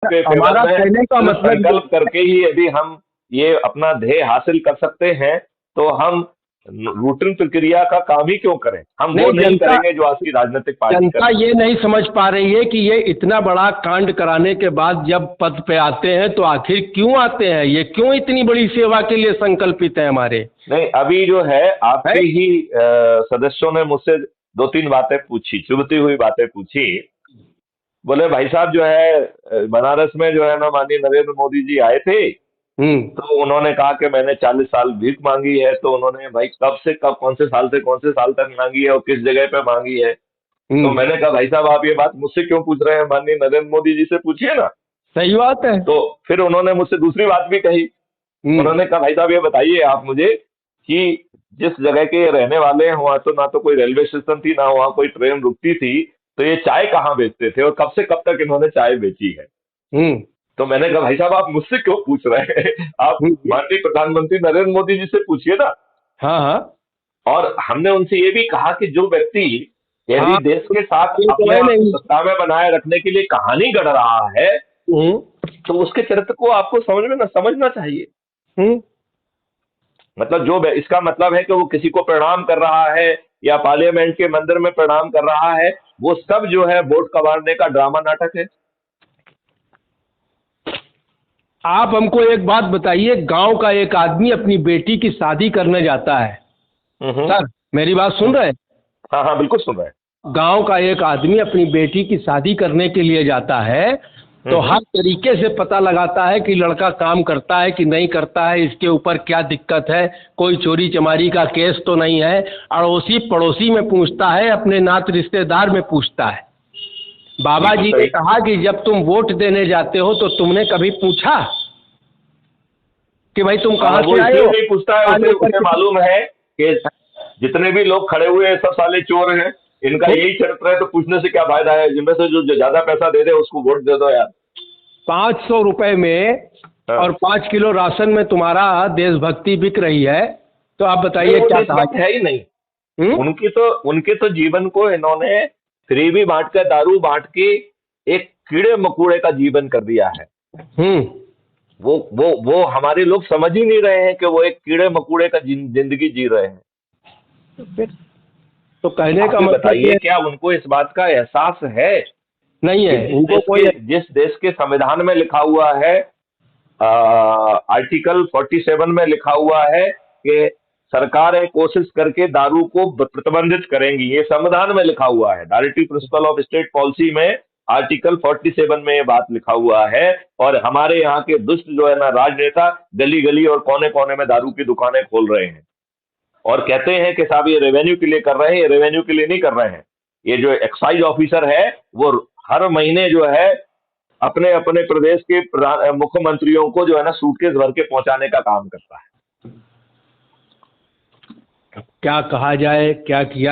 के फेवर हमारा में कहने का सिर्फ मतलब ये संकल्प करके ही यदि हम ये अपना ध्येय हासिल कर सकते हैं, तो हम रूटीन प्रक्रिया का काम ही क्यों करें? हम वो नहीं, नहीं जनता करेंगे जो आज की राजनीतिक पार्टी कर जनता रही ये नहीं समझ पा रही है कि ये इतना बड़ा कांड कराने के बाद जब पद पे आते हैं तो आखिर क्यों आते हैं, ये क्यों इतनी बड़ी सेवा के लिए संकल्पित है हमारे। है। नहीं, अभी जो है है। आपके ही सदस्यों ने मुझसे दो तीन बातें पूछी, चुभती हुई बातें पूछी। बोले भाई साहब जो है बनारस में जो है ना माननीय नरेंद्र मोदी जी आए थे, हम्म। तो उन्होंने कहा कि मैंने 40 साल भीख मांगी है। तो उन्होंने भाई कब से कब, कौन से साल से कौन से साल तक मांगी है और किस जगह पे मांगी है? तो हम्म। मैंने कहा भाई साहब आप ये बात मुझसे क्यों पूछ रहे हैं, माननीय नरेंद्र मोदी जी से पूछिए ना। सही बात है। तो फिर उन्होंने मुझसे दूसरी बात भी कही। हम्म। उन्होंने कहा भाई साहब ये बताइए आप मुझे कि जिस जगह के रहने वाले हैं वहां तो ना तो कोई रेलवे स्टेशन थी, ना वहां कोई ट्रेन रुकती थी, तो ये चाय कहाँ बेचते थे और कब से कब तक इन्होंने चाय बेची है? हम्म। तो मैंने कहा भाई साहब आप मुझसे क्यों पूछ रहे हैं? आप हम्म। माननीय प्रधानमंत्री नरेंद्र मोदी जी से पूछिए ना। हाँ हाँ। और हमने उनसे ये भी कहा कि जो व्यक्ति यदि हाँ, देश के साथ ये तो अपने है आप को नहीं। सत्ता में बनाए रखने के लिए कहानी गढ़ रहा है, हम्म। तो उसके चरित्र को आपको समझना चाहिए। हम्म। मतलब इसका मतलब है कि वो किसी को प्रणाम कर रहा है या पार्लियामेंट के मंदिर में प्रणाम कर रहा है, वो सब जो है वोट कमाने का ड्रामा नाटक है। आप हमको एक बात बताइए, गांव का एक आदमी अपनी बेटी की शादी करने जाता है। हम्म। सर, मेरी बात सुन रहे हैं? हाँ हाँ, बिल्कुल सुन रहे हैं। गांव का एक आदमी अपनी बेटी की शादी करने के लिए जाता है तो हम्म। हर तरीके से पता लगाता है कि लड़का काम करता है कि नहीं करता है, इसके ऊपर क्या दिक्कत है, कोई चोरी चमारी का केस तो नहीं है। अड़ोसी पड़ोसी में पूछता है, अपने नात रिश्तेदार में पूछता है। बाबा बिल्कुल जी ने सही। कहा कि जब तुम वोट देने जाते हो तो तुमने कभी पूछा कि भाई तुम कहाँ वो से आए इसलिए हो, नहीं पूछता है, क्या उसे लेकर उसे के। मालूम है कि जितने भी लोग खड़े हुए हैं सब साले चोर हैं। इनका यही चरित्र है, तो पूछने से क्या फायदा है? जिनमें से जो ज्यादा पैसा दे दे उसको वोट दे दो यार। 500 रुपए में और हाँ। 5 किलो राशन में तुम्हारा देशभक्ति बिक रही है, तो आप नहीं, बताइए वो क्या कहा देशभक्त जाए। है ही नहीं। हम्म। उनके तो जीवन को इन्होंने फ्रीबी बांट कर, दारू बांट के एक कीड़े मकोड़े का जीवन कर दिया है। हम्म। वो हमारे लोग समझ ही नहीं रहे हैं कि वो एक कीड़े मकोड़े का जिंदगी जी रहे हैं। फिर तो कहने आप का ही मतलब बताइए, ये क्या उनको इस बात का एहसास है नहीं कि है, उनको कोई। जिस देश के संविधान में लिखा हुआ है, आर्टिकल 47 में लिखा हुआ है कि सरकारें कोशिश करके दारू को प्रतिबंधित करेंगी, ये संविधान में लिखा हुआ है। Directive principle of state policy में आर्टिकल 47 में ये बात लिखा हुआ है। और हमारे यहाँ के दुष्ट जो है ना राजनेता गली गली और कोने कोने में दारू की दुकानें खोल रहे हैं और कहते हैं कि साहब ये रेवेन्यू के लिए कर रहे हैं। ये रेवेन्यू के लिए नहीं कर रहे हैं। ये जो एक्साइज ऑफिसर है वो हर महीने जो है अपने अपने प्रदेश के मुख्यमंत्रियों को जो है ना सूटकेस भर के पहुंचाने का काम करता है। क्या कहा जाए, क्या किया